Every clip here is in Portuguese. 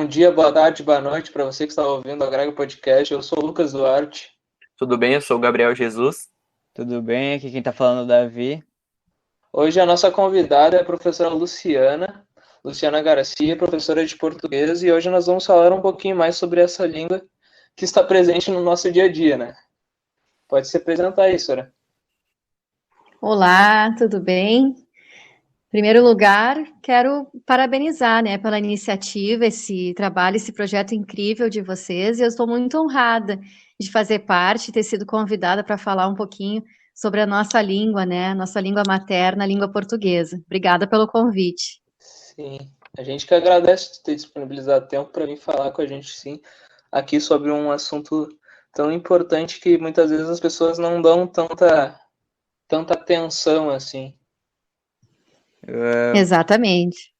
Bom dia, boa tarde, boa noite para você que está ouvindo o Agrega Podcast. Eu sou o Lucas Duarte. Tudo bem? Eu sou o Gabriel Jesus. Tudo bem? Aqui quem tá falando é o Davi. Hoje a nossa convidada é a professora Luciana Garcia, professora de português, e hoje nós vamos falar um pouquinho mais sobre essa língua que está presente no nosso dia a dia, né? Pode se apresentar aí, senhora. Olá, tudo bem? Em primeiro lugar, quero parabenizar, né, pela iniciativa, esse trabalho, esse projeto incrível de vocês. E eu estou muito honrada de fazer parte, ter sido convidada para falar um pouquinho sobre a nossa língua, né, nossa língua materna, a língua portuguesa. Obrigada pelo convite. Sim, a gente que agradece ter disponibilizado tempo para vir falar com a gente, sim, aqui sobre um assunto tão importante que muitas vezes as pessoas não dão tanta atenção assim. Exatamente.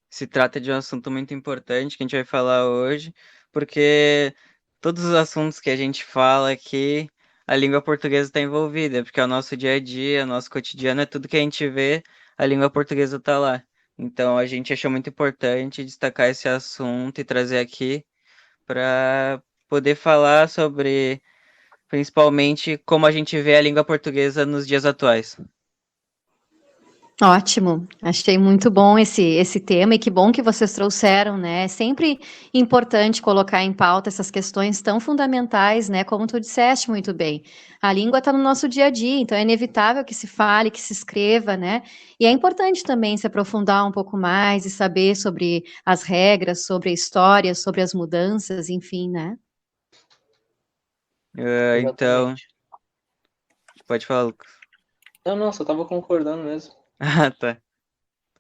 Se trata de um assunto muito importante que a gente vai falar hoje, porque todos os assuntos que a gente fala aqui, a língua portuguesa está envolvida, porque é o nosso dia a dia, nosso cotidiano, é tudo que a gente vê, a língua portuguesa está lá. Então a gente achou muito importante destacar esse assunto e trazer aqui para poder falar sobre, principalmente, como a gente vê a língua portuguesa nos dias atuais. Ótimo, achei muito bom esse tema e que bom que vocês trouxeram, né? É sempre importante colocar em pauta essas questões tão fundamentais, né? Como tu disseste muito bem. A língua está no nosso dia a dia, então é inevitável que se fale, que se escreva, né? E é importante também se aprofundar um pouco mais e saber sobre as regras, sobre a história, sobre as mudanças, enfim, né? Então, Exatamente. pode falar, Lucas. Não, só tava concordando mesmo. Ah, tá.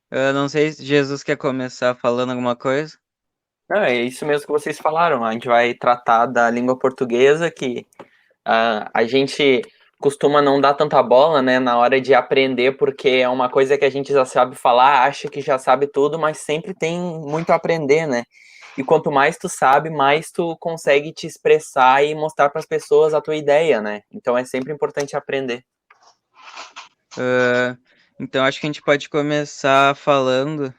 Eu não sei se Jesus quer começar falando alguma coisa. Não, é isso mesmo que vocês falaram. A gente vai tratar da língua portuguesa, que a gente costuma não dar tanta bola, né, na hora de aprender, porque é uma coisa que a gente já sabe falar, acha que já sabe tudo, mas sempre tem muito a aprender, né? E quanto mais tu sabe, mais tu consegue te expressar e mostrar para as pessoas a tua ideia, né? Então é sempre importante aprender. Então acho que a gente pode começar falando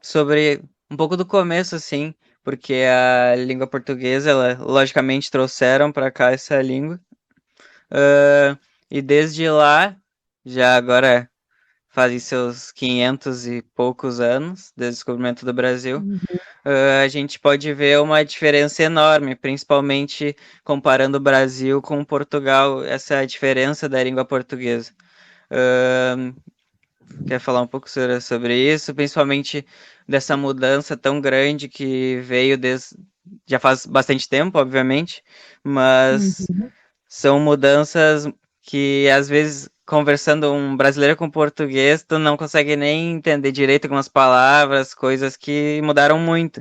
sobre um pouco do começo, assim, porque a língua portuguesa, ela logicamente trouxeram para cá essa língua. E desde lá, já agora fazem seus 500 e poucos anos desde o descobrimento do Brasil, a gente pode ver uma diferença enorme, principalmente comparando o Brasil com Portugal, essa é a diferença da língua portuguesa. Quer falar um pouco sobre isso, principalmente dessa mudança tão grande que veio já faz bastante tempo, obviamente, mas são mudanças que às vezes conversando um brasileiro com português, tu não consegue nem entender direito algumas palavras, coisas que mudaram muito.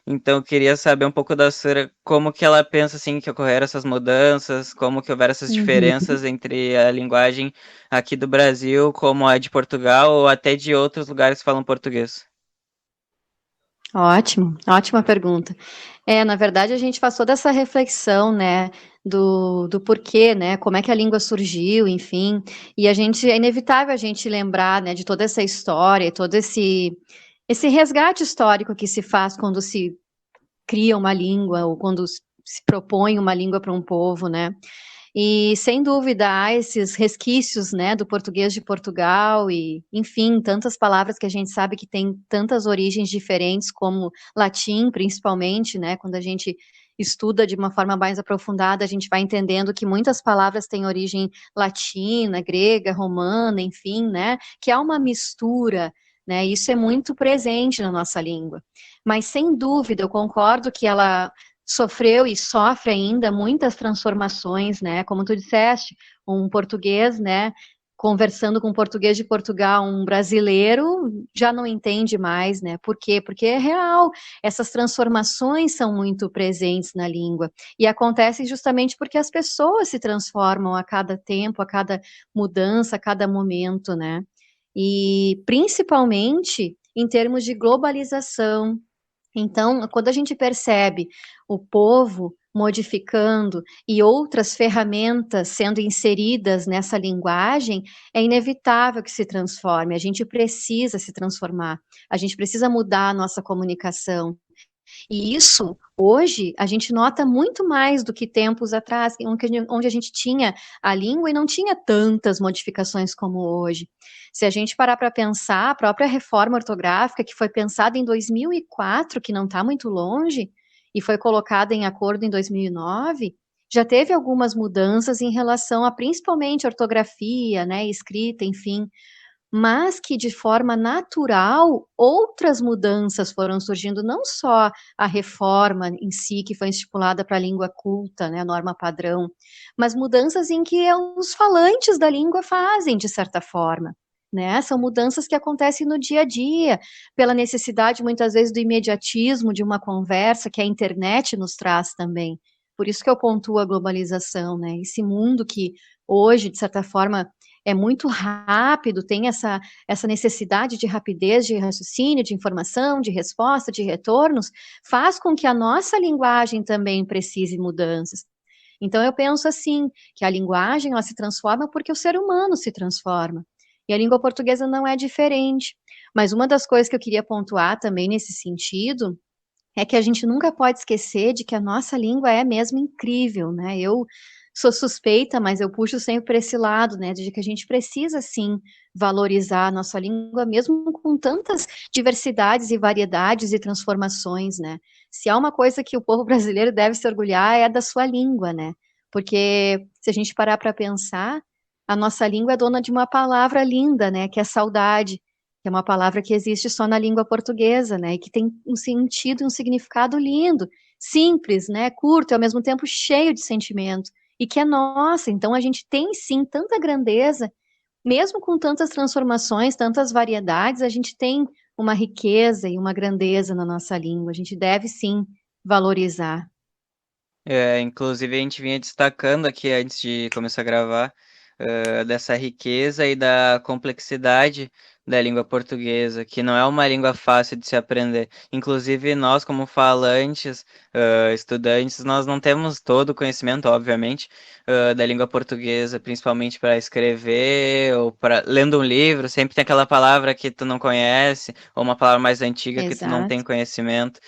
Então, eu queria saber um pouco da senhora, como que ela pensa, assim, que ocorreram essas mudanças, como que houveram essas Uhum. diferenças entre a linguagem aqui do Brasil, como a de Portugal, ou até de outros lugares que falam português. Ótimo, ótima pergunta. Na verdade, a gente passou dessa reflexão, né, do porquê, né, como é que a língua surgiu, enfim, e é inevitável a gente lembrar, né, de toda essa história, todo esse resgate histórico que se faz quando se cria uma língua ou quando se propõe uma língua para um povo, né? E sem dúvida há esses resquícios, né, do português de Portugal e, enfim, tantas palavras que a gente sabe que tem tantas origens diferentes, como latim, principalmente, né, quando a gente estuda de uma forma mais aprofundada, a gente vai entendendo que muitas palavras têm origem latina, grega, romana, enfim, né, que há uma mistura, né, isso é muito presente na nossa língua. Mas, sem dúvida, eu concordo que ela sofreu e sofre ainda muitas transformações, né? Como tu disseste, um português, né? Conversando com um português de Portugal, um brasileiro já não entende mais, né? Por quê? Porque é real, essas transformações são muito presentes na língua e acontecem justamente porque as pessoas se transformam a cada tempo, a cada mudança, a cada momento, né? E principalmente em termos de globalização, então, quando a gente percebe o povo modificando e outras ferramentas sendo inseridas nessa linguagem, é inevitável que se transforme. A gente precisa se transformar, a gente precisa mudar a nossa comunicação. E isso, hoje, a gente nota muito mais do que tempos atrás, onde a gente tinha a língua e não tinha tantas modificações como hoje. Se a gente parar para pensar, a própria reforma ortográfica, que foi pensada em 2004, que não está muito longe, e foi colocada em acordo em 2009, já teve algumas mudanças em relação a, principalmente, ortografia, né, escrita, enfim, mas que de forma natural outras mudanças foram surgindo, não só a reforma em si, que foi estipulada para a língua culta, né, a norma padrão, mas mudanças em que os falantes da língua fazem, de certa forma. Né? São mudanças que acontecem no dia a dia, pela necessidade, muitas vezes, do imediatismo de uma conversa, que a internet nos traz também. Por isso que eu pontuo a globalização, né? Esse mundo que hoje, de certa forma, é muito rápido, tem essa necessidade de rapidez de raciocínio, de informação, de resposta, de retornos, faz com que a nossa linguagem também precise mudanças. Então, eu penso assim, que a linguagem, ela se transforma porque o ser humano se transforma. E a língua portuguesa não é diferente. Mas uma das coisas que eu queria pontuar também nesse sentido é que a gente nunca pode esquecer de que a nossa língua é mesmo incrível, né? Eu sou suspeita, mas eu puxo sempre para esse lado, né? De que a gente precisa, sim, valorizar a nossa língua, mesmo com tantas diversidades e variedades e transformações, né? Se há uma coisa que o povo brasileiro deve se orgulhar é da sua língua, né? Porque se a gente parar para pensar, a nossa língua é dona de uma palavra linda, né? Que é saudade, que é uma palavra que existe só na língua portuguesa, né, e que tem um sentido e um significado lindo, simples, né, curto e ao mesmo tempo cheio de sentimento, e que é nossa. Então a gente tem sim tanta grandeza, mesmo com tantas transformações, tantas variedades, a gente tem uma riqueza e uma grandeza na nossa língua, a gente deve sim valorizar. Inclusive, a gente vinha destacando aqui antes de começar a gravar dessa riqueza e da complexidade da língua portuguesa, que não é uma língua fácil de se aprender. Inclusive, nós, como falantes, estudantes, nós não temos todo o conhecimento, obviamente, da língua portuguesa, principalmente para escrever ou para lendo um livro, sempre tem aquela palavra que tu não conhece, ou uma palavra mais antiga que tu não tem Exato. conhecimento.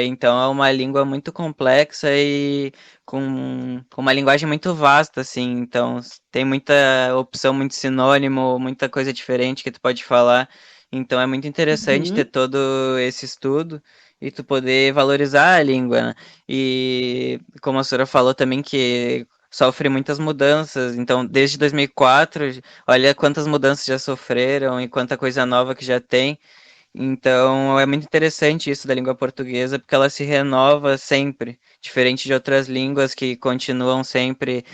Então é uma língua muito complexa e com uma linguagem muito vasta, assim, então tem muita opção, muito sinônimo, muita coisa diferente que tu pode falar. Então é muito interessante ter Uhum. todo esse estudo e tu poder valorizar a língua, né? E como a senhora falou também que sofre muitas mudanças, então desde 2004, olha quantas mudanças já sofreram e quanta coisa nova que já tem. Então é muito interessante isso da língua portuguesa, porque ela se renova sempre, diferente de outras línguas que continuam sempre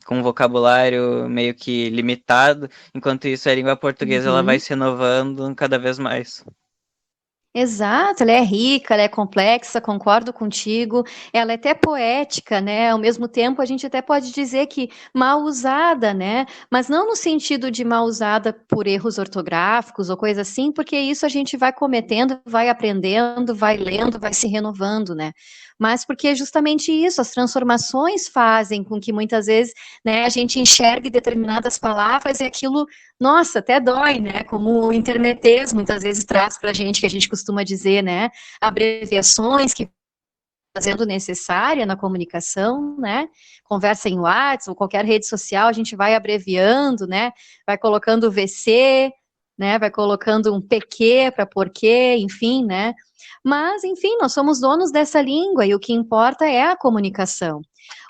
com um vocabulário meio que limitado, enquanto isso a língua portuguesa ela vai Uhum. se renovando cada vez mais. Exato, ela é rica, ela é complexa, concordo contigo, ela é até poética, né? Ao mesmo tempo, a gente até pode dizer que mal usada, né? Mas não no sentido de mal usada por erros ortográficos ou coisa assim, porque isso a gente vai cometendo, vai aprendendo, vai lendo, vai se renovando, né? Mas porque é justamente isso, as transformações fazem com que muitas vezes, né, a gente enxergue determinadas palavras e aquilo, nossa, até dói, né? Como o internetês muitas vezes traz para a gente, que a gente costuma dizer, né? Abreviações que fazendo necessária na comunicação, né? Conversa em WhatsApp ou qualquer rede social, a gente vai abreviando, né? Vai colocando VC, né? Vai colocando um PQ para porquê, enfim, né? Mas, enfim, nós somos donos dessa língua e o que importa é a comunicação.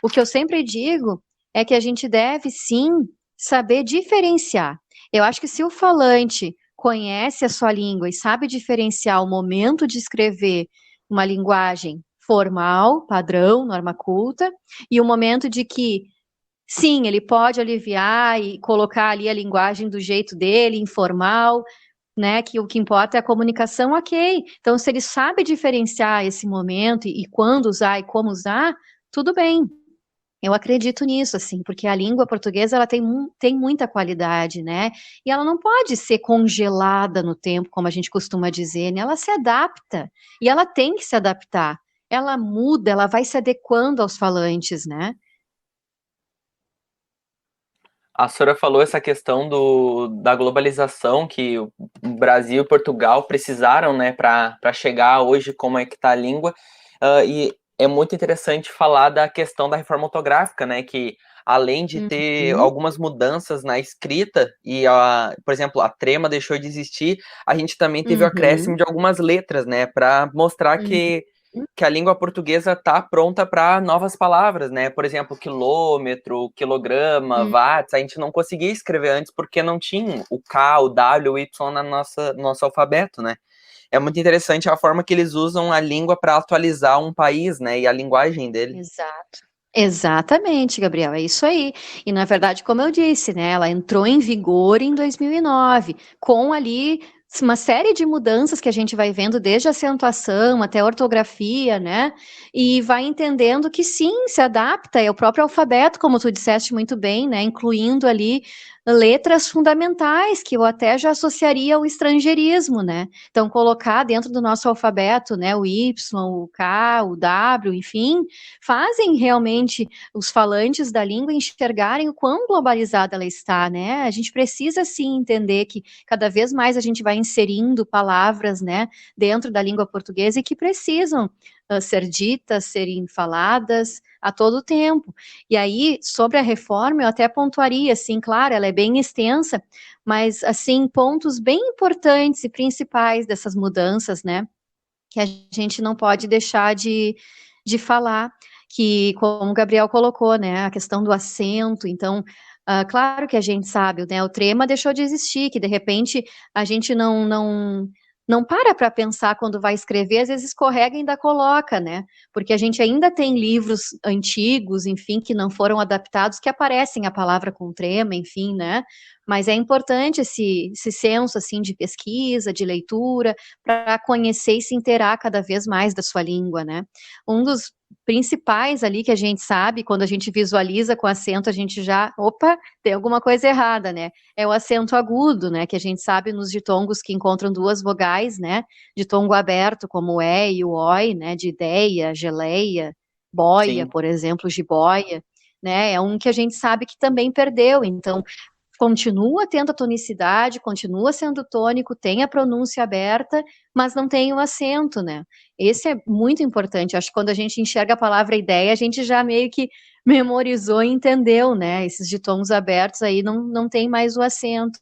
O que eu sempre digo é que a gente deve, sim, saber diferenciar. Eu acho que se o falante conhece a sua língua e sabe diferenciar o momento de escrever uma linguagem formal, padrão, norma culta, e o momento de que, sim, ele pode aliviar e colocar ali a linguagem do jeito dele, informal, né, que o que importa é a comunicação, ok. Então, se ele sabe diferenciar esse momento e quando usar e como usar, tudo bem. Eu acredito nisso, assim, porque a língua portuguesa, ela tem muita qualidade, né, e ela não pode ser congelada no tempo, como a gente costuma dizer, né, ela se adapta, e ela tem que se adaptar. ela muda, ela vai se adequando aos falantes, né? A senhora falou essa questão da globalização que o Brasil e Portugal precisaram, né, para chegar hoje como é que está a língua. E é muito interessante falar da questão da reforma ortográfica, né, que além de ter algumas mudanças na escrita por exemplo, a trema deixou de existir, a gente também teve o acréscimo de algumas letras, né, para mostrar que a língua portuguesa está pronta para novas palavras, né? Por exemplo, quilômetro, quilograma, watts, a gente não conseguia escrever antes porque não tinha o K, o W, o Y no nosso alfabeto, né? É muito interessante a forma que eles usam a língua para atualizar um país, né? E a linguagem dele. Exato. Exatamente, Gabriel, é isso aí. E na verdade, como eu disse, né, ela entrou em vigor em 2009, com ali uma série de mudanças que a gente vai vendo desde a acentuação até a ortografia, né? E vai entendendo que sim, se adapta, é o próprio alfabeto, como tu disseste muito bem, né? Incluindo ali letras fundamentais que eu até já associaria ao estrangeirismo, né? Então, colocar dentro do nosso alfabeto, né, o Y, o K, o W, enfim, fazem realmente os falantes da língua enxergarem o quão globalizada ela está, né? A gente precisa sim entender que cada vez mais a gente vai inserindo palavras, né, dentro da língua portuguesa e que precisam ser ditas, serem faladas a todo tempo. E aí, sobre a reforma, eu até pontuaria, assim, claro, ela é bem extensa, mas, assim, pontos bem importantes e principais dessas mudanças, né, que a gente não pode deixar de falar, que, como o Gabriel colocou, né, a questão do acento, então, claro que a gente sabe, né, o trema deixou de existir, que de repente a gente não para pensar quando vai escrever, às vezes escorrega e ainda coloca, né, porque a gente ainda tem livros antigos, enfim, que não foram adaptados, que aparecem a palavra com trema, enfim, né, mas é importante esse senso, assim, de pesquisa, de leitura, para conhecer e se inteirar cada vez mais da sua língua, né. Um dos principais ali que a gente sabe, quando a gente visualiza com acento, a gente já, opa, tem alguma coisa errada, né, é o acento agudo, né, que a gente sabe nos ditongos que encontram duas vogais, né, ditongo aberto, como o E e o OI, né, de ideia, geleia, boia, Sim. por exemplo, jiboia, né, é um que a gente sabe que também perdeu, então continua tendo a tonicidade, continua sendo tônico, tem a pronúncia aberta, mas não tem o acento, né. Esse é muito importante, acho que quando a gente enxerga a palavra ideia, a gente já meio que memorizou e entendeu, né, esses ditongos abertos aí não tem mais o acento.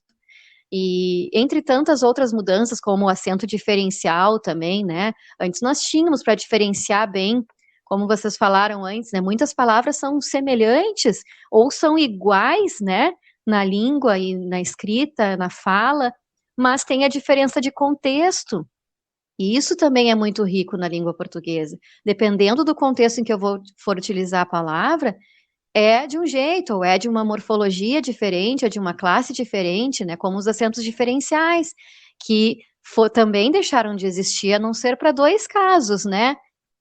E entre tantas outras mudanças, como o acento diferencial também, né, antes nós tínhamos para diferenciar bem, como vocês falaram antes, né, muitas palavras são semelhantes ou são iguais, né, na língua e na escrita, na fala, mas tem a diferença de contexto. E isso também é muito rico na língua portuguesa. Dependendo do contexto em que eu for utilizar a palavra, é de um jeito, ou é de uma morfologia diferente, é de uma classe diferente, né, como os acentos diferenciais, que também deixaram de existir, a não ser para 2 casos, né,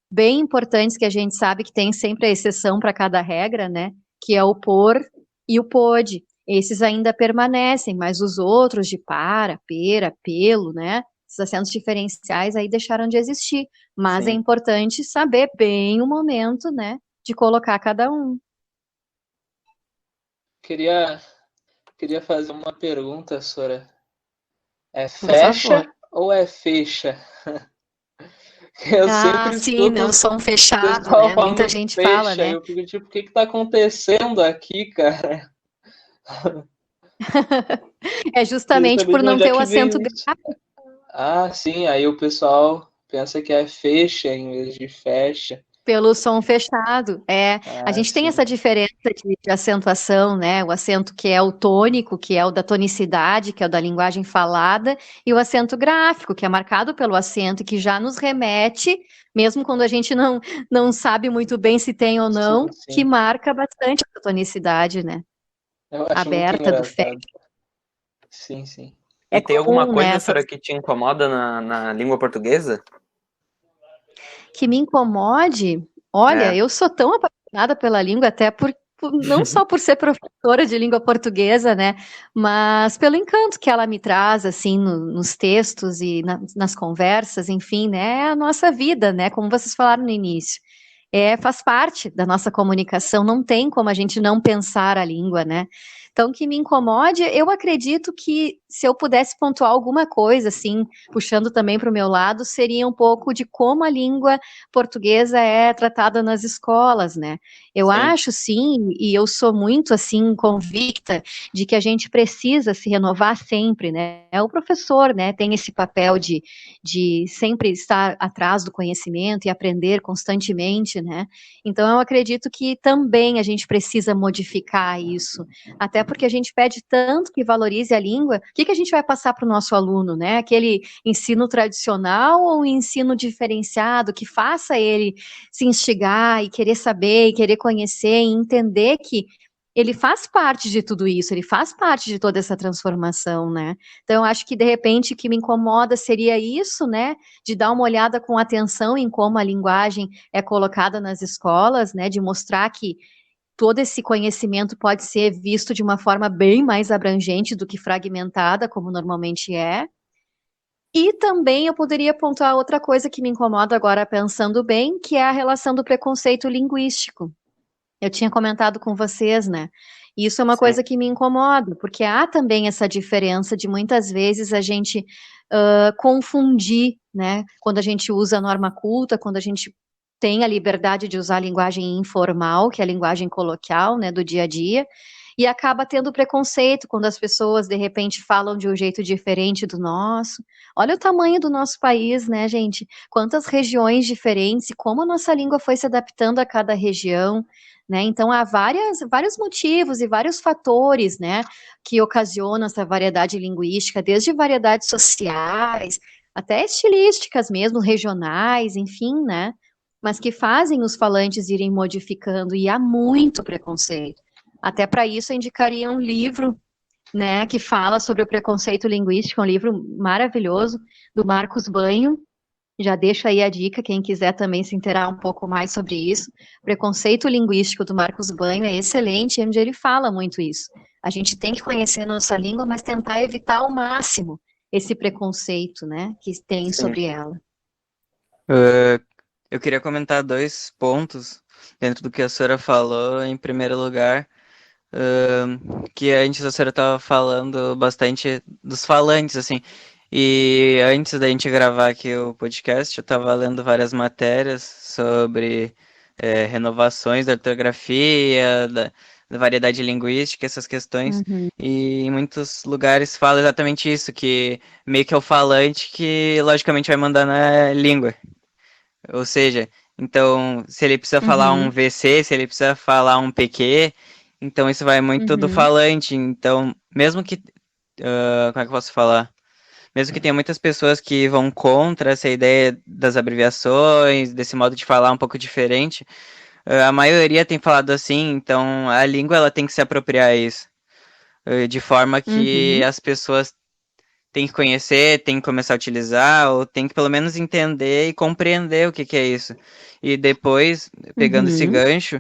bem importantes que a gente sabe que tem sempre a exceção para cada regra, né, que é o por e o pode. Esses ainda permanecem, mas os outros de para, pera, pelo, né, esses acentos diferenciais aí deixaram de existir, mas é Sim. importante saber bem o momento, né, de colocar cada um. Queria fazer uma pergunta, Sora. É Por favor. fecha ou é fecha? Eu Ah, sempre sim, escuto né, o o som fechado, pessoal né, muita falando gente fala, fecha, e né. eu fico tipo, o que que tá acontecendo aqui, cara? É Queria justamente saber por de não onde é ter o que acento veio isso. grave, Ah, sim, aí o pessoal pensa que é fecha em vez de fecha. pelo som fechado. A Ah, gente tem sim, essa diferença de acentuação, né, o acento que é o tônico, que é o da tonicidade, que é o da linguagem falada, e o acento gráfico, que é marcado pelo acento e que já nos remete, mesmo quando a gente não sabe muito bem se tem ou não, sim, que sim. marca bastante a tonicidade, né, Eu acho muito aberta do fecho. engraçado. Sim, sim. E É tem alguma comum, né, coisa, senhora, que te incomoda na língua portuguesa? que me incomode, olha, É. eu sou tão apaixonada pela língua, até por não só por ser professora de língua portuguesa, né, mas pelo encanto que ela me traz, assim, nos textos e nas conversas, enfim, né, é a nossa vida, né, como vocês falaram no início. Faz parte da nossa comunicação, não tem como a gente não pensar a língua, né? Então, que me incomode, eu acredito que se eu pudesse pontuar alguma coisa, assim, puxando também para o meu lado, seria um pouco de como a língua portuguesa é tratada nas escolas, né? Eu Sim. acho, sim, e eu sou muito, assim, convicta de que a gente precisa se renovar sempre, né? O professor, né, tem esse papel de sempre estar atrás do conhecimento e aprender constantemente, né? Então, eu acredito que também a gente precisa modificar isso, até porque a gente pede tanto que valorize a língua, o que a gente vai passar para o nosso aluno, né? Aquele ensino tradicional ou um ensino diferenciado que faça ele se instigar e querer saber e querer conhecer e entender que ele faz parte de tudo isso, ele faz parte de toda essa transformação, né? Então, eu acho que, de repente, o que me incomoda seria isso, né? De dar uma olhada com atenção em como a linguagem é colocada nas escolas, né? De mostrar que todo esse conhecimento pode ser visto de uma forma bem mais abrangente do que fragmentada, como normalmente é. E também eu poderia pontuar outra coisa que me incomoda agora, pensando bem, que é a relação do preconceito linguístico. Eu tinha comentado com vocês, né? E isso é uma Sim. coisa que me incomoda, porque há também essa diferença de muitas vezes a gente confundir, né? Quando a gente usa a norma culta, quando a gente tem a liberdade de usar a linguagem informal, que é a linguagem coloquial, né, do dia a dia, e acaba tendo preconceito quando as pessoas de repente falam de um jeito diferente do nosso. Olha o tamanho do nosso país, né, gente? Quantas regiões diferentes e como a nossa língua foi se adaptando a cada região. Né? Então, há vários motivos e vários fatores, né, que ocasionam essa variedade linguística, desde variedades sociais, até estilísticas mesmo, regionais, enfim, né, mas que fazem os falantes irem modificando, e há muito preconceito. Até para isso, eu indicaria um livro, né, que fala sobre o preconceito linguístico, um livro maravilhoso, do Marcos Banho. Já deixo aí a dica, quem quiser também se inteirar um pouco mais sobre isso. Preconceito linguístico do Marcos Banho é excelente, onde ele fala muito isso. A gente tem que conhecer a nossa língua, mas tentar evitar ao máximo esse preconceito, né, que tem Sim. sobre ela. Eu queria comentar 2 pontos dentro do que a senhora falou. Em primeiro lugar, que antes a senhora estava falando bastante dos falantes, assim. E antes da gente gravar aqui o podcast, eu estava lendo várias matérias sobre renovações da ortografia, da variedade linguística, essas questões. Uhum, E em muitos lugares fala exatamente isso, que meio que é o falante que logicamente vai mandar na língua. Ou seja, então, se ele precisa falar um uhum, VC, se ele precisa falar um PQ, então isso vai muito do uhum, falante. Então, mesmo que, como é que eu posso falar? Mesmo que tenha muitas pessoas que vão contra essa ideia das abreviações, desse modo de falar um pouco diferente, a maioria tem falado assim, então a língua ela tem que se apropriar a isso, de forma que uhum, as pessoas têm que conhecer, têm que começar a utilizar, ou têm que pelo menos entender e compreender o que que é isso. E depois, pegando esse uhum. gancho,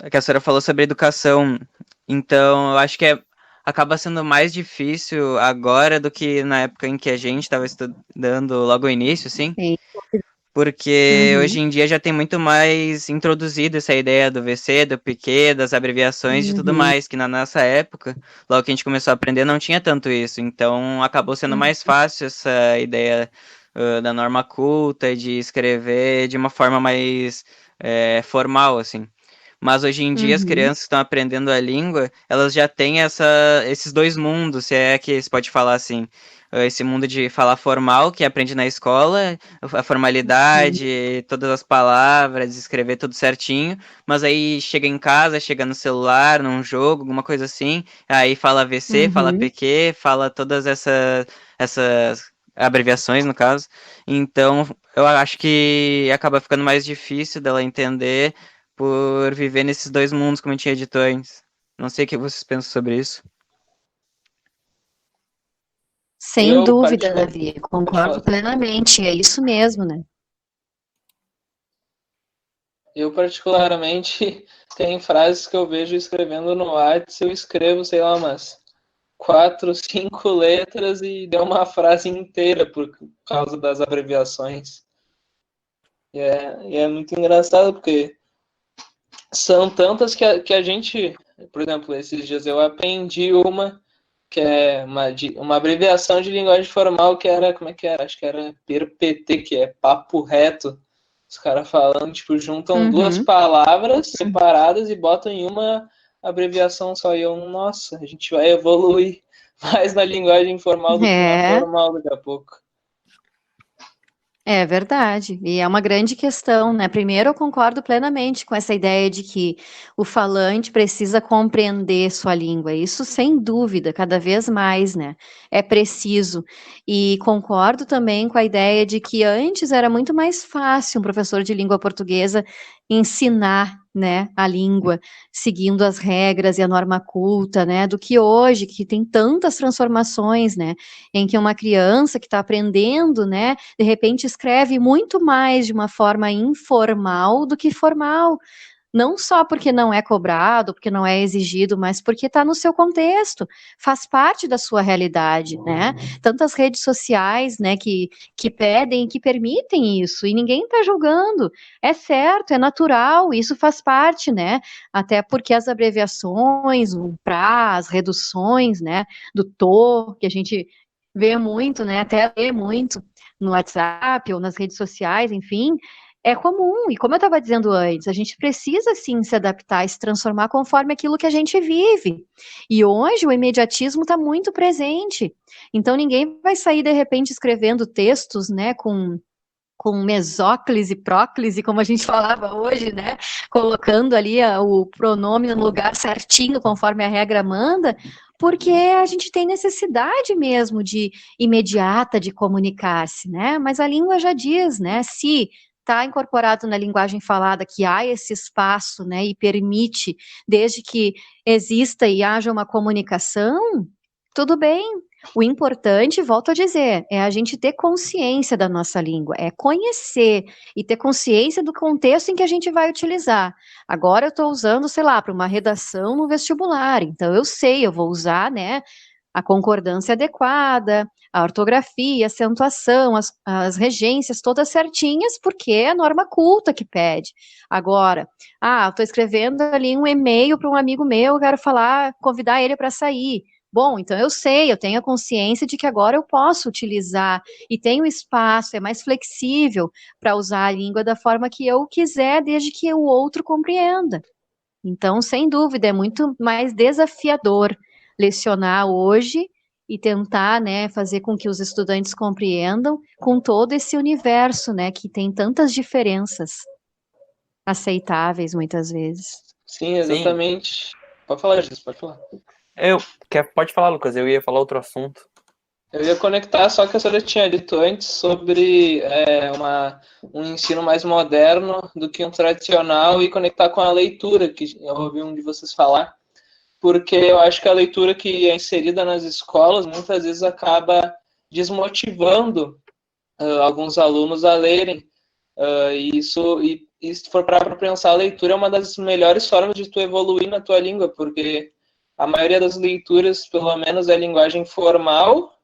que a senhora falou sobre educação, então eu acho que acaba sendo mais difícil agora do que na época em que a gente estava estudando logo no início, assim, Sim. porque hoje Uhum, em dia já tem muito mais introduzido essa ideia do VC, do PQ, das abreviações e tudo uhum, mais, que na nossa época, logo que a gente começou a aprender, não tinha tanto isso. Então acabou sendo uhum, mais fácil essa ideia da norma culta, de escrever de uma forma mais formal, assim. Mas hoje em dia as uhum, crianças que estão aprendendo a língua, elas já têm esses 2 mundos, se é que se pode falar assim. Esse mundo de falar formal, que aprende na escola, a uhum, formalidade, todas as palavras, escrever tudo certinho, mas aí chega em casa, chega no celular, num jogo, alguma coisa assim, aí fala VC, fala uhum. PQ, fala todas essas abreviações, no caso. Então, eu acho que acaba ficando mais difícil dela entender por viver nesses 2 mundos, como a gente tinha dito antes. Não sei o que vocês pensam sobre isso. Sem Eu, dúvida, particularmente, Davi, pode concordo falar. plenamente, é isso mesmo, né? Eu, particularmente, tem frases que eu vejo escrevendo no WhatsApp, eu escrevo, sei lá, umas 4, 5 letras e deu uma frase inteira por causa das abreviações. E é muito engraçado, porque são tantas que a gente, por exemplo, esses dias eu aprendi uma que é uma abreviação de linguagem formal que era, como é que era? Acho que era PRPT, que é papo reto. Os caras falando, tipo, juntam duas palavras separadas e botam em uma abreviação só. E eu, nossa, a gente vai evoluir mais na linguagem formal do que na formal daqui a pouco. É verdade, e é uma grande questão, né? Primeiro, eu concordo plenamente com essa ideia de que o falante precisa compreender sua língua, isso sem dúvida, cada vez mais, né? É preciso. E concordo também com a ideia de que antes era muito mais fácil um professor de língua portuguesa ensinar, né, a língua, seguindo as regras e a norma culta, né, do que hoje, que tem tantas transformações, né, em que uma criança que está aprendendo, né, de repente escreve muito mais de uma forma informal do que formal. Não só porque não é cobrado, porque não é exigido, mas porque está no seu contexto, faz parte da sua realidade, né? Tantas redes sociais, né, que pedem, que permitem isso, e ninguém está julgando. É certo, é natural, isso faz parte, né? Até porque as abreviações, o pra, as reduções, né, do to, que a gente vê muito, né, até lê muito no WhatsApp ou nas redes sociais, enfim, é comum. E como eu estava dizendo antes, a gente precisa sim se adaptar e se transformar conforme aquilo que a gente vive. E hoje o imediatismo está muito presente. Então ninguém vai sair de repente escrevendo textos, né, com mesóclise, próclise, como a gente falava hoje, né? Colocando ali o pronome no lugar certinho, conforme a regra manda, porque a gente tem necessidade mesmo de imediata de comunicar-se, né? Mas a língua já diz, né? Se está incorporado na linguagem falada que há esse espaço, né? E permite, desde que exista e haja uma comunicação, tudo bem. O importante, volto a dizer, é a gente ter consciência da nossa língua, é conhecer e ter consciência do contexto em que a gente vai utilizar. Agora eu estou usando, sei lá, para uma redação no vestibular, então eu sei, eu vou usar, né, a concordância adequada, a ortografia, a acentuação, as regências todas certinhas, porque é a norma culta que pede. Agora, estou escrevendo ali um e-mail para um amigo meu, quero falar, convidar ele para sair. Bom, então eu sei, eu tenho a consciência de que agora eu posso utilizar e tenho espaço, é mais flexível para usar a língua da forma que eu quiser, desde que o outro compreenda. Então, sem dúvida, é muito mais desafiador lecionar hoje e tentar, né, fazer com que os estudantes compreendam com todo esse universo, né, que tem tantas diferenças aceitáveis muitas vezes. Sim, exatamente. Pode falar, Giz, pode falar. Pode falar, Lucas, eu ia falar outro assunto. Eu ia conectar, só que a senhora tinha dito antes sobre um ensino mais moderno do que um tradicional e conectar com a leitura, que eu ouvi um de vocês falar, porque eu acho que a leitura que é inserida nas escolas muitas vezes acaba desmotivando alguns alunos a lerem. E se for para pensar, a leitura é uma das melhores formas de tu evoluir na tua língua, porque a maioria das leituras, pelo menos, é linguagem formal,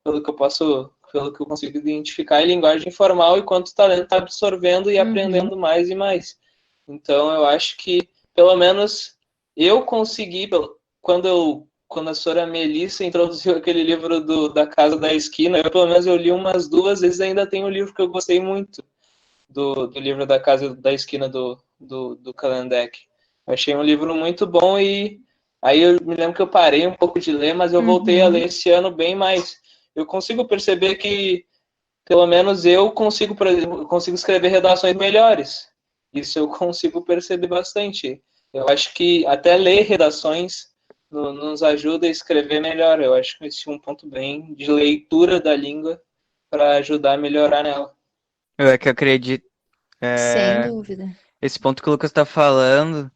pelo que eu consigo identificar, é linguagem formal, e quando tu tá lendo, tá absorvendo e aprendendo mais e mais. Então, eu acho que, pelo menos, eu consegui, quando a senhora Melissa introduziu aquele livro da Casa da Esquina, pelo menos eu li umas 2 vezes, ainda tem um livro que eu gostei muito, do livro da Casa da Esquina do Calendek. Eu achei um livro muito bom, e aí eu me lembro que eu parei um pouco de ler, mas eu voltei a ler esse ano bem mais. Eu consigo perceber que, pelo menos eu consigo escrever redações melhores. Isso eu consigo perceber bastante. Eu acho que até ler redações nos ajuda a escrever melhor. Eu acho que esse é um ponto bem de leitura da língua para ajudar a melhorar nela. Eu acredito. Sem dúvida. Esse ponto que o Lucas está falando,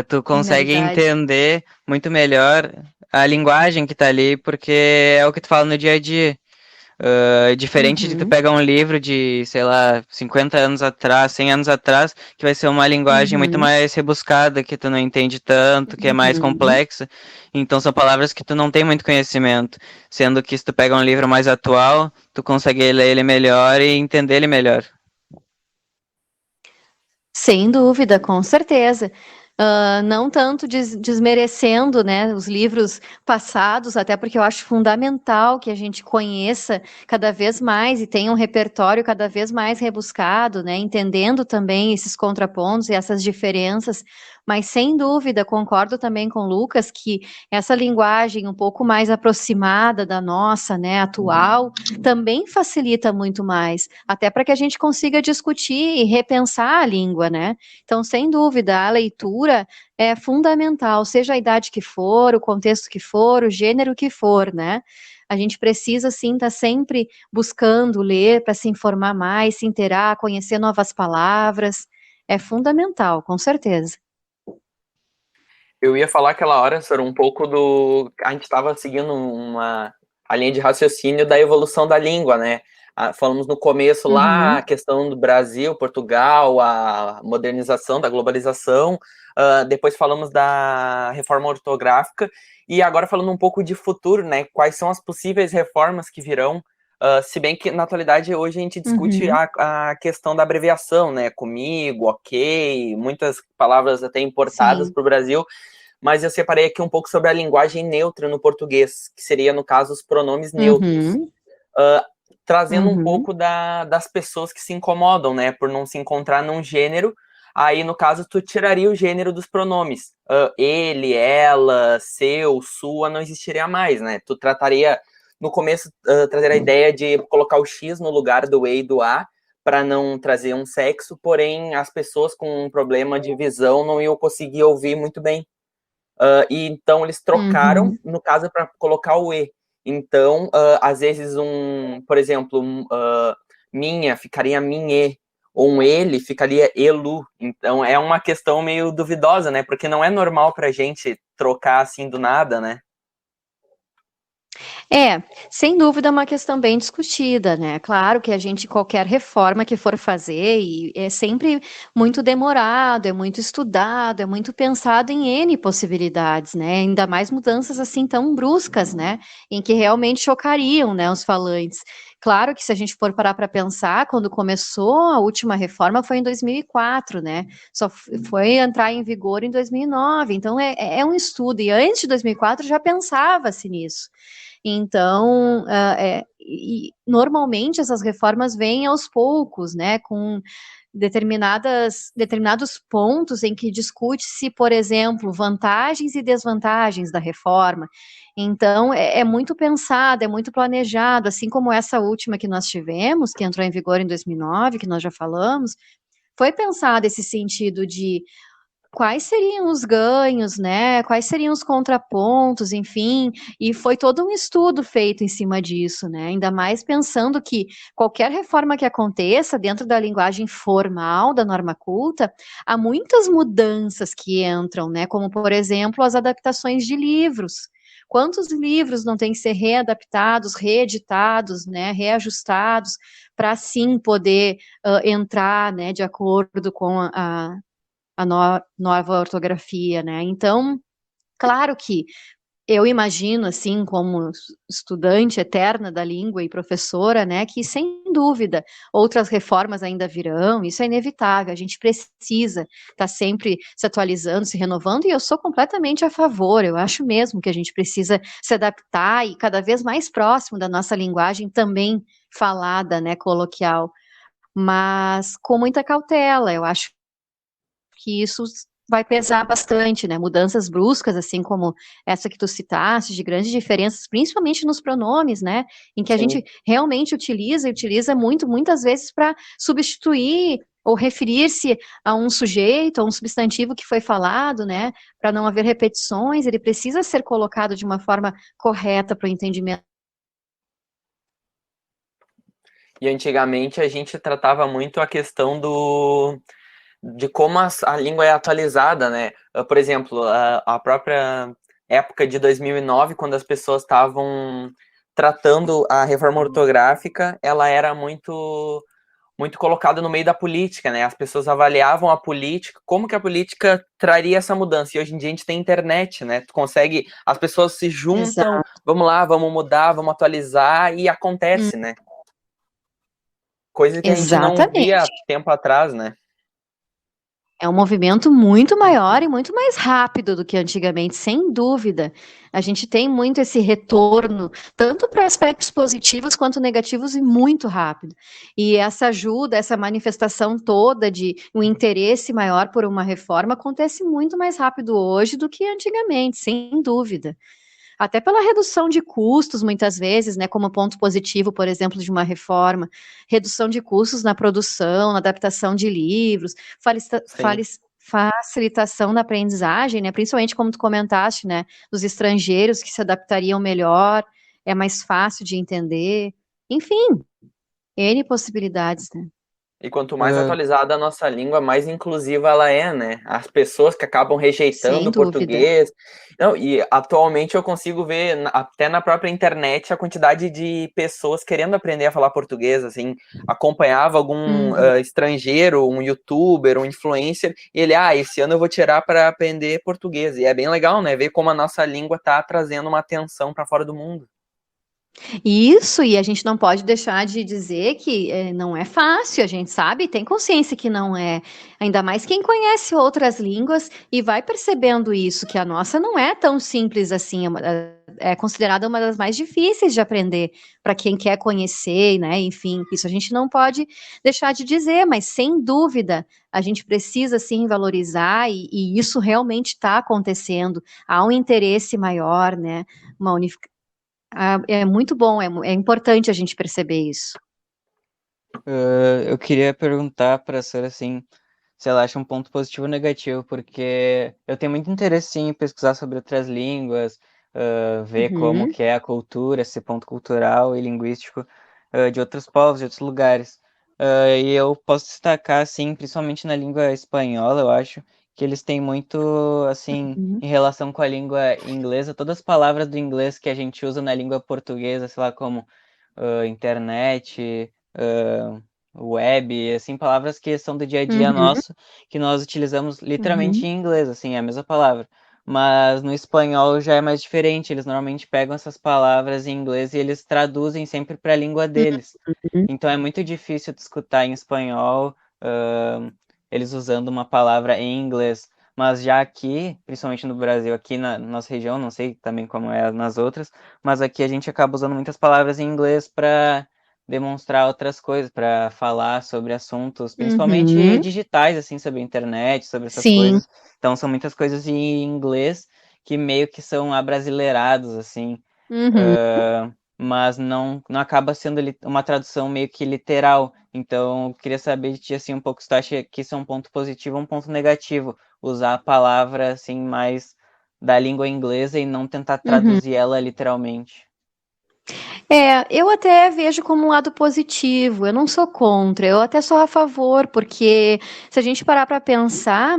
tu consegue Finalidade. entender muito melhor a linguagem que está ali, porque é o que tu fala no dia a dia. Diferente de tu Uhum, pegar um livro de, sei lá, 50 anos atrás, 100 anos atrás, que vai ser uma linguagem muito uhum, mais rebuscada, que tu não entende tanto, que é mais uhum. complexa. Então são palavras que tu não tem muito conhecimento. Sendo que se tu pega um livro mais atual, tu consegue ler ele melhor e entender ele melhor. Sem dúvida, com certeza. Não tanto desmerecendo, né, os livros passados, até porque eu acho fundamental que a gente conheça cada vez mais e tenha um repertório cada vez mais rebuscado, né, entendendo também esses contrapontos e essas diferenças. Mas sem dúvida, concordo também com o Lucas que essa linguagem um pouco mais aproximada da nossa, né, atual, também facilita muito mais, até para que a gente consiga discutir e repensar a língua, né? Então, sem dúvida, a leitura é fundamental, seja a idade que for, o contexto que for, o gênero que for, né? A gente precisa, sim, estar sempre buscando ler para se informar mais, se inteirar, conhecer novas palavras. É fundamental, com certeza. Eu ia falar aquela hora, Sora, um pouco do. A gente estava seguindo a linha de raciocínio da evolução da língua, né? Falamos no começo lá a Uhum, questão do Brasil, Portugal, a modernização, da globalização, depois falamos da reforma ortográfica, e agora falando um pouco de futuro, né? Quais são as possíveis reformas que virão? Se bem que na atualidade hoje a gente discute uhum, a questão da abreviação, né? Comigo, ok, muitas palavras até importadas sim. para o Brasil, mas eu separei aqui um pouco sobre a linguagem neutra no português, que seria, no caso, os pronomes neutros, Uhum, uh, trazendo um uhum, pouco das pessoas que se incomodam, né, por não se encontrar num gênero. Aí, no caso, tu tiraria o gênero dos pronomes. Ele, ela, seu, sua, não existiria mais, né? Tu trataria, no começo, trazer a ideia de colocar o X no lugar do E e do A, para não trazer um sexo, porém, as pessoas com um problema de visão não iam conseguir ouvir muito bem. E então eles trocaram, uhum. no caso, para colocar o E. Então, às vezes, por exemplo, minha ficaria minhe, ou um ele ficaria elu. Então, é uma questão meio duvidosa, né? Porque não é normal para a gente trocar assim do nada, né? É, sem dúvida é uma questão bem discutida, né? Claro que a gente, qualquer reforma que for fazer, e é sempre muito demorado, é muito estudado, é muito pensado em N possibilidades, né? Ainda mais mudanças assim tão bruscas, né? Em que realmente chocariam, né, os falantes. Claro que se a gente for parar para pensar, quando começou a última reforma foi em 2004, né? Só foi entrar em vigor em 2009, então é um estudo, e antes de 2004 já pensava-se nisso. Então, normalmente essas reformas vêm aos poucos, né, com determinados pontos em que discute-se, por exemplo, vantagens e desvantagens da reforma. Então, é muito pensado, é muito planejado, assim como essa última que nós tivemos, que entrou em vigor em 2009, que nós já falamos, foi pensado esse sentido de quais seriam os ganhos, né? Quais seriam os contrapontos, enfim, e foi todo um estudo feito em cima disso, né? Ainda mais pensando que qualquer reforma que aconteça dentro da linguagem formal da norma culta, há muitas mudanças que entram, né? Como, por exemplo, as adaptações de livros. Quantos livros não têm que ser readaptados, reeditados, né, reajustados, para assim poder entrar, né, de acordo com nova ortografia, né? Então, claro que eu imagino, assim, como estudante eterna da língua e professora, né, que sem dúvida outras reformas ainda virão, isso é inevitável, a gente precisa estar sempre se atualizando, se renovando, e eu sou completamente a favor, eu acho mesmo que a gente precisa se adaptar e cada vez mais próximo da nossa linguagem também falada, né, coloquial, mas com muita cautela, eu acho que isso vai pesar bastante, né? Mudanças bruscas, assim como essa que tu citaste, de grandes diferenças, principalmente nos pronomes, né? Em que a gente Sim. realmente utiliza muito, muitas vezes para substituir ou referir-se a um sujeito, a um substantivo que foi falado, né? Para não haver repetições, ele precisa ser colocado de uma forma correta para o entendimento. E antigamente a gente tratava muito a questão de como a língua é atualizada, né? Por exemplo, a própria época de 2009, quando as pessoas estavam tratando a reforma ortográfica, ela era muito colocada no meio da política, né? As pessoas avaliavam a política, como que a política traria essa mudança. E hoje em dia a gente tem internet, né? Tu consegue, as pessoas se juntam, Exato. vamos lá, vamos mudar, vamos atualizar, e acontece, né? Coisa que a gente não via Exatamente. tempo atrás, né? É um movimento muito maior e muito mais rápido do que antigamente, sem dúvida. A gente tem muito esse retorno, tanto para aspectos positivos quanto negativos, e muito rápido. E essa ajuda, essa manifestação toda de um interesse maior por uma reforma acontece muito mais rápido hoje do que antigamente, sem dúvida. Até pela redução de custos, muitas vezes, né, como ponto positivo, por exemplo, de uma reforma, redução de custos na produção, na adaptação de livros, Sim. facilitação na aprendizagem, né, principalmente como tu comentaste, né, dos estrangeiros que se adaptariam melhor, é mais fácil de entender, enfim, N possibilidades, né. E quanto mais Ah, atualizada a nossa língua, mais inclusiva ela é, né? As pessoas que acabam rejeitando Sem o dúvida. português. Não, e atualmente eu consigo ver, até na própria internet, a quantidade de pessoas querendo aprender a falar português, assim, acompanhava algum Uhum. estrangeiro, um youtuber, um influencer, e ele, esse ano eu vou tirar para aprender português. E é bem legal, né? Ver como a nossa língua tá trazendo uma atenção para fora do mundo. Isso, e a gente não pode deixar de dizer que não é fácil, a gente sabe, tem consciência que não é. Ainda mais quem conhece outras línguas e vai percebendo isso, que a nossa não é tão simples assim, é considerada uma das mais difíceis de aprender para quem quer conhecer, né? Enfim, isso a gente não pode deixar de dizer, mas sem dúvida a gente precisa sim valorizar, e isso realmente está acontecendo. Há um interesse maior, né? Uma é muito bom, é importante a gente perceber isso. eu queria perguntar para a senhora assim, se ela acha um ponto positivo ou negativo, porque eu tenho muito interesse sim, em pesquisar sobre outras línguas, ver como Uhum, que é a cultura, esse ponto cultural e linguístico de outros povos, de outros lugares. E eu posso destacar, assim, principalmente na língua espanhola, eu acho, que eles têm muito, assim, uhum, em relação com a língua inglesa, todas as palavras do inglês que a gente usa na língua portuguesa, sei lá, como internet, web, assim, palavras que são do dia a dia uhum, nosso, que nós utilizamos literalmente uhum, em inglês, assim, é a mesma palavra. Mas no espanhol já é mais diferente, eles normalmente pegam essas palavras em inglês e eles traduzem sempre para a língua deles. uhum, Então é muito difícil de escutar em espanhol, eles usando uma palavra em inglês. Mas já aqui, principalmente no Brasil, aqui na nossa região, não sei também como é nas outras, mas aqui a gente acaba usando muitas palavras em inglês para demonstrar outras coisas, para falar sobre assuntos, principalmente uhum. digitais, assim, sobre a internet, sobre essas Sim. coisas. Então são muitas coisas em inglês que meio que são abrasileirados, assim, Uhum. mas não acaba sendo uma tradução meio que literal. Então, eu queria saber de ti, assim, um pouco se tu acha que isso é um ponto positivo ou um ponto negativo, usar a palavra, assim, mais da língua inglesa e não tentar Uhum. traduzir ela literalmente. Eu até vejo como um lado positivo, eu não sou contra, eu até sou a favor, porque se a gente parar para pensar,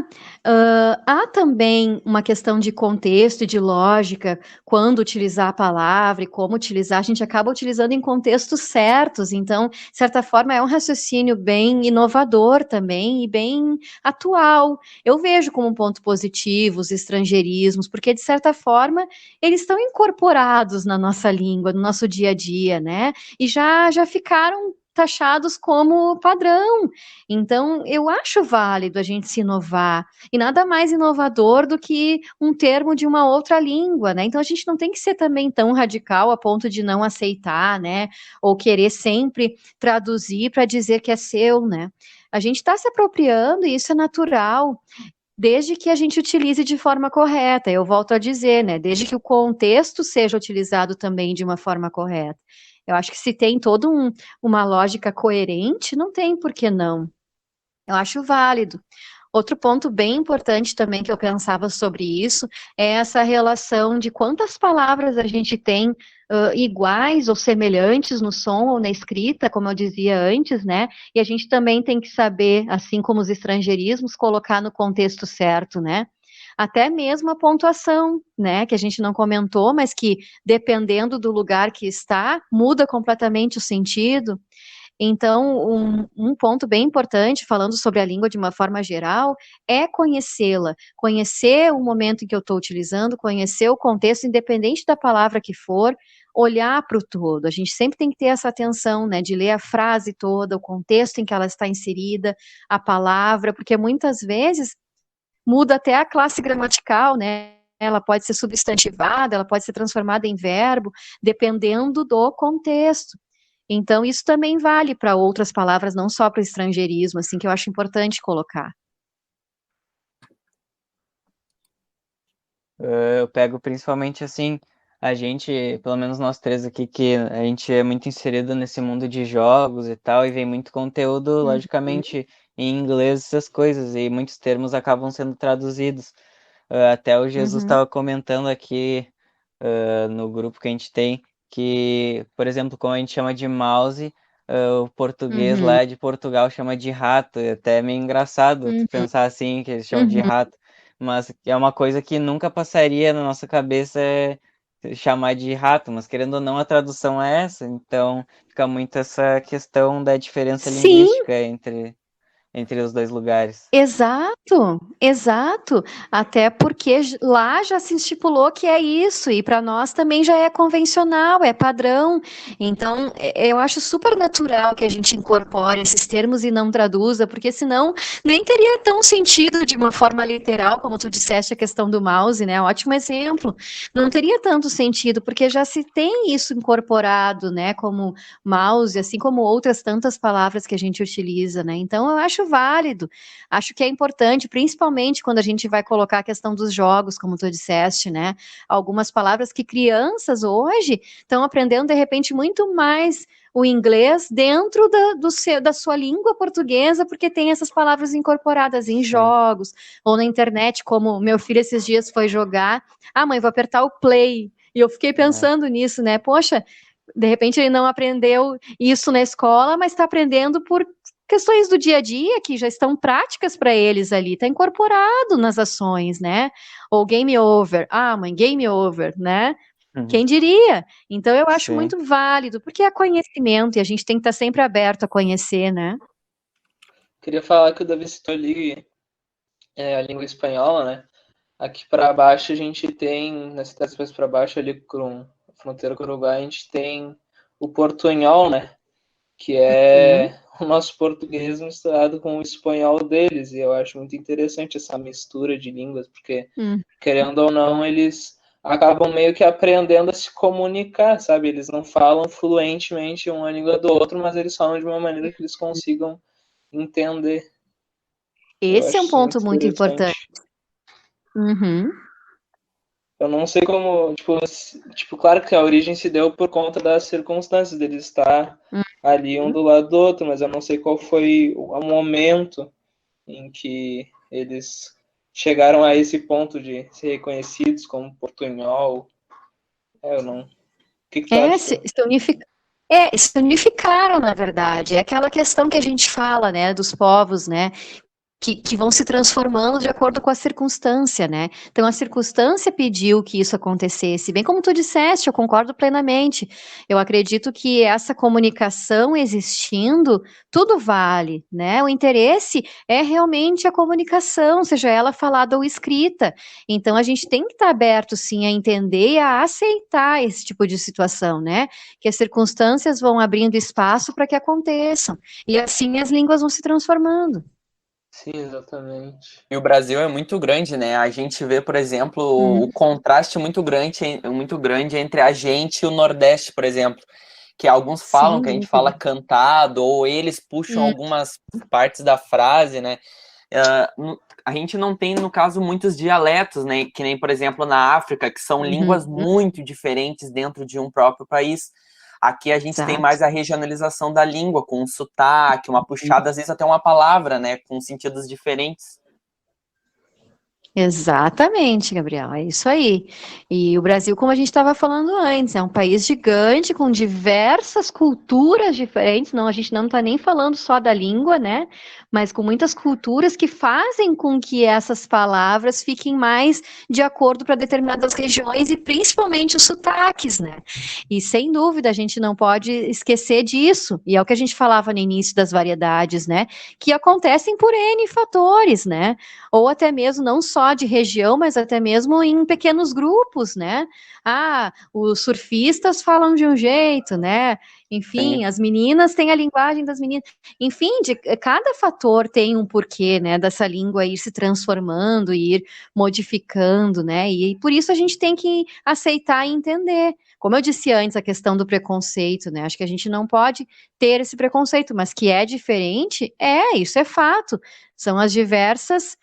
há também uma questão de contexto e de lógica quando utilizar a palavra e como utilizar, a gente acaba utilizando em contextos certos, então, de certa forma, é um raciocínio bem inovador também e bem atual. Eu vejo como um ponto positivo os estrangeirismos, porque, de certa forma, eles estão incorporados na nossa língua, no nosso dia a dia, né? E já ficaram taxados como padrão. Então, eu acho válido a gente se inovar. E nada mais inovador do que um termo de uma outra língua, né? Então, a gente não tem que ser também tão radical a ponto de não aceitar, né? Ou querer sempre traduzir para dizer que é seu, né? A gente está se apropriando e isso é natural. Desde que a gente utilize de forma correta, eu volto a dizer, né? Desde que o contexto seja utilizado também de uma forma correta. Eu acho que se tem toda uma lógica coerente, não tem por que não. Eu acho válido. Outro ponto bem importante também que eu pensava sobre isso é essa relação de quantas palavras a gente tem iguais ou semelhantes no som ou na escrita, como eu dizia antes, né? E a gente também tem que saber, assim como os estrangeirismos, colocar no contexto certo, né? até mesmo a pontuação, né, que a gente não comentou, mas que dependendo do lugar que está, muda completamente o sentido. Então, um ponto bem importante, falando sobre a língua de uma forma geral, é conhecê-la, conhecer o momento em que eu estou utilizando, conhecer o contexto, independente da palavra que for, olhar para o todo. A gente sempre tem que ter essa atenção, né, de ler a frase toda, o contexto em que ela está inserida, a palavra, porque muitas vezes muda até a classe gramatical, né? Ela pode ser substantivada, ela pode ser transformada em verbo, dependendo do contexto. Então, isso também vale para outras palavras, não só para o estrangeirismo, assim, que eu acho importante colocar. Eu pego principalmente assim, a gente, pelo menos nós três aqui, que a gente é muito inserido nesse mundo de jogos e tal, e vem muito conteúdo, logicamente, em inglês, essas coisas, e muitos termos acabam sendo traduzidos. Até o Jesus estava comentando aqui no grupo que a gente tem, que, por exemplo, como a gente chama de mouse, o português lá de Portugal chama de rato. É até meio engraçado tu pensar assim, que eles chamam de rato. Mas é uma coisa que nunca passaria na nossa cabeça chamar de rato, mas querendo ou não, a tradução é essa. Então fica muito essa questão da diferença Sim, linguística entre os dois lugares. exato, exato. Até porque lá já se estipulou que é isso, e para nós também já é convencional, é padrão. Então, eu acho super natural que a gente incorpore esses termos e não traduza, porque senão nem teria tão sentido de uma forma literal, como tu disseste, a questão do mouse, né? Ótimo exemplo. Não teria tanto sentido, porque já se tem isso incorporado, né? Como mouse, assim como outras tantas palavras que a gente utiliza, né? Então, eu acho válido. Acho que é importante, principalmente quando a gente vai colocar a questão dos jogos, como tu disseste, né? Algumas palavras que crianças hoje estão aprendendo, de repente, muito mais o inglês dentro da sua língua portuguesa, porque tem essas palavras incorporadas em jogos, ou na internet, como meu filho esses dias foi jogar. Ah, mãe, vou apertar o play. E eu fiquei pensando nisso, né? Poxa, de repente ele não aprendeu isso na escola, mas está aprendendo por questões do dia a dia que já estão práticas para eles ali, está incorporado nas ações, né? Ou game over, ah, mãe, game over, né? Quem diria? Então eu acho Sim. muito válido, porque é conhecimento e a gente tem que estar sempre aberto a conhecer, né? Queria falar que o Davi citou ali a língua espanhola, né? Aqui para baixo a gente tem, nas cidades mais para baixo, ali com a fronteira com o Uruguai, a gente tem o portunhol, né? Que é o nosso português misturado com o espanhol deles. E eu acho muito interessante essa mistura de línguas, porque, querendo ou não, eles acabam meio que aprendendo a se comunicar, sabe? Eles não falam fluentemente uma língua do outro, mas eles falam de uma maneira que eles consigam entender. Eu Esse é acho um isso ponto muito muito importante. interessante. Uhum. Eu não sei como, tipo, claro que a origem se deu por conta das circunstâncias deles estar ali um do lado do outro, mas eu não sei qual foi o momento em que eles chegaram a esse ponto de ser reconhecidos como portunhol. Eu não. O que tu acha? Se unificaram, na verdade. É aquela questão que a gente fala, né, dos povos, né, que vão se transformando de acordo com a circunstância, né? Então, a circunstância pediu que isso acontecesse. Bem como tu disseste, eu concordo plenamente. Eu acredito que essa comunicação existindo, tudo vale, né? O interesse é realmente a comunicação, seja ela falada ou escrita. Então, a gente tem que estar aberto, sim, a entender e a aceitar esse tipo de situação, né? Que as circunstâncias vão abrindo espaço para que aconteçam. E assim as línguas vão se transformando. Sim, exatamente. E o Brasil é muito grande, né? A gente vê, por exemplo, o contraste muito grande entre a gente e o Nordeste, por exemplo. Que alguns falam Sem que a gente dúvida. fala cantado, ou eles puxam algumas partes da frase, né? A gente não tem, no caso, muitos dialetos, né? Que nem, por exemplo, na África, que são línguas muito diferentes dentro de um próprio país. Aqui a gente tem Exato. mais a regionalização da língua, com um sotaque, uma puxada, às vezes até uma palavra, né? Com sentidos diferentes. Exatamente, Gabriel, é isso aí. E o Brasil, como a gente estava falando antes, é um país gigante com diversas culturas diferentes. Não, a gente não está nem falando só da língua, né? Mas com muitas culturas que fazem com que essas palavras fiquem mais de acordo para determinadas regiões e principalmente os sotaques, né? E sem dúvida a gente não pode esquecer disso. E é o que a gente falava no início das variedades, né? Que acontecem por N fatores, né? Ou até mesmo não só de região, mas até mesmo em pequenos grupos, né? Ah, os surfistas falam de um jeito, né? Enfim, Sim. as meninas têm a linguagem das meninas. Enfim, cada fator tem um porquê, né? Dessa língua ir se transformando, ir modificando, né? E por isso a gente tem que aceitar e entender. Como eu disse antes, a questão do preconceito, né? Acho que a gente não pode ter esse preconceito, mas que é diferente, isso é fato. São as diversas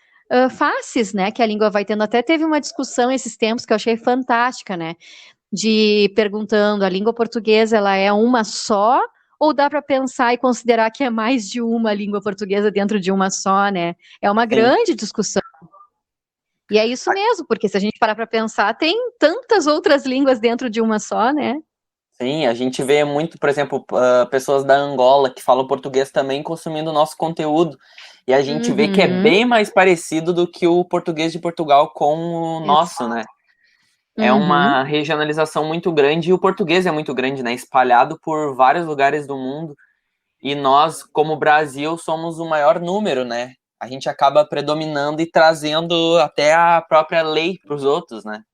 faces, né, que a língua vai tendo. Até teve uma discussão esses tempos que eu achei fantástica, né, de perguntando, a língua portuguesa, ela é uma só, ou dá para pensar e considerar que é mais de uma língua portuguesa dentro de uma só, né? É uma Sim. grande discussão. E é isso mesmo, porque se a gente parar para pensar, tem tantas outras línguas dentro de uma só, né? Sim, a gente vê muito, por exemplo, pessoas da Angola que falam português também consumindo o nosso conteúdo. E a gente vê que é Uhum. bem mais parecido do que o português de Portugal com o nosso, né? É Uhum. uma regionalização muito grande e o português é muito grande, né? Espalhado por vários lugares do mundo. E nós, como Brasil, somos o maior número, né? A gente acaba predominando e trazendo até a própria lei para os outros, né?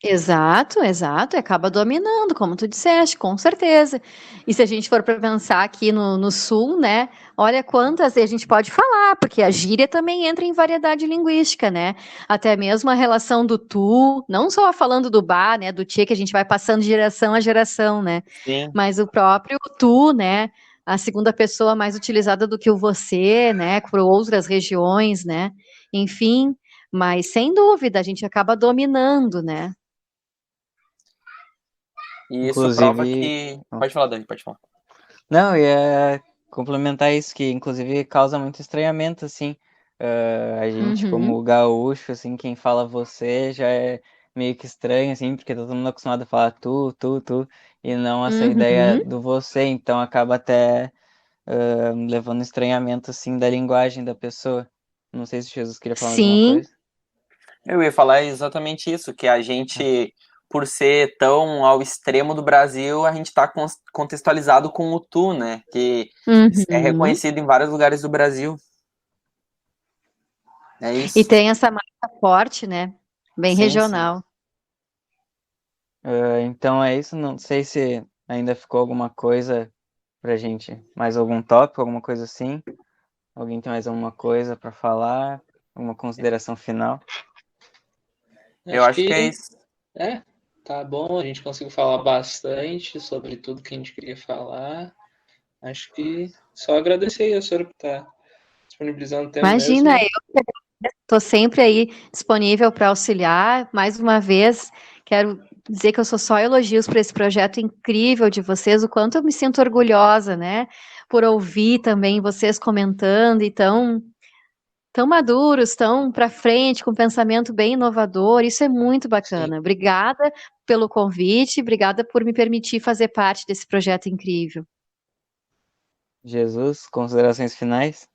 Exato, exato, e acaba dominando, como tu disseste, com certeza. E se a gente for para pensar aqui no sul, né? Olha quantas a gente pode falar, porque a gíria também entra em variedade linguística, né? Até mesmo a relação do tu, não só falando do ba, né? Do tchê, que a gente vai passando de geração a geração, né? Sim. Mas o próprio tu, né? A segunda pessoa mais utilizada do que o você, né? Por outras regiões, né? Enfim, mas sem dúvida a gente acaba dominando, né? E isso prova Inclusive, que. Pode falar, Dani, pode falar. não, ia complementar isso, que inclusive causa muito estranhamento, assim. A gente, Uhum. como gaúcho, assim, quem fala você já é meio que estranho, assim, porque todo mundo é acostumado a falar tu, e não essa ideia Uhum. do você, então acaba até levando estranhamento, assim, da linguagem da pessoa. Não sei se Jesus queria falar mais alguma Sim, coisa. Eu ia falar exatamente isso, que a gente, por ser tão ao extremo do Brasil, a gente está contextualizado com o tu, né? Que é uhum. reconhecido em vários lugares do Brasil. É E isso. tem essa marca forte, né? Bem Sim, sim. regional. Então é isso, não sei se ainda ficou alguma coisa pra gente, mais algum tópico, alguma coisa assim. Alguém tem mais alguma coisa para falar? Alguma consideração final? Eu Acho acho que é que isso. tá bom, a gente conseguiu falar bastante sobre tudo que a gente queria falar. Acho que só agradecer aí a senhora por estar disponibilizando o tempo mesmo. Imagina, eu estou sempre aí disponível para auxiliar. Mais uma vez, quero dizer que eu sou só elogios para esse projeto incrível de vocês, o quanto eu me sinto orgulhosa, né? Por ouvir também vocês comentando e tão maduros, tão para frente, com um pensamento bem inovador. Isso é muito Sim. bacana. Obrigada pelo convite, obrigada por me permitir fazer parte desse projeto incrível. Jesus, considerações finais?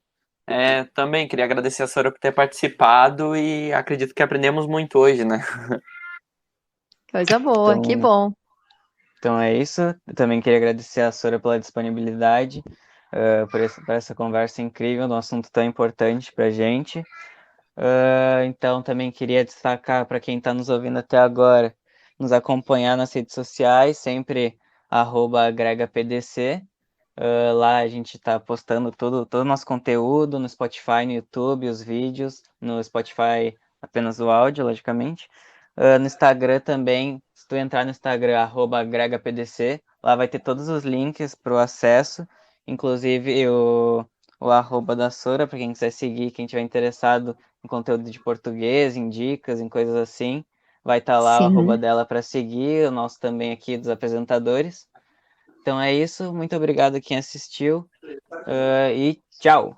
Também queria agradecer a senhora por ter participado e acredito que aprendemos muito hoje, né? Coisa boa, que Então, bom. então é isso. Eu também queria agradecer a Sora pela disponibilidade, por essa conversa incrível, um assunto tão importante para a gente. Então, também queria destacar para quem está nos ouvindo até agora, nos acompanhar nas redes sociais, sempre @agregapdc. Lá a gente está postando todo o nosso conteúdo no Spotify, no YouTube, os vídeos, no Spotify apenas o áudio, logicamente. No Instagram também, se tu entrar no Instagram, @agregapdc, lá vai ter todos os links para o acesso, inclusive o arroba da Sora, para quem quiser seguir, quem tiver interessado em conteúdo de português, em dicas, em coisas assim, vai estar lá o arroba Sim. dela para seguir, o nosso também aqui dos apresentadores. Então é isso, muito obrigado a quem assistiu, e tchau!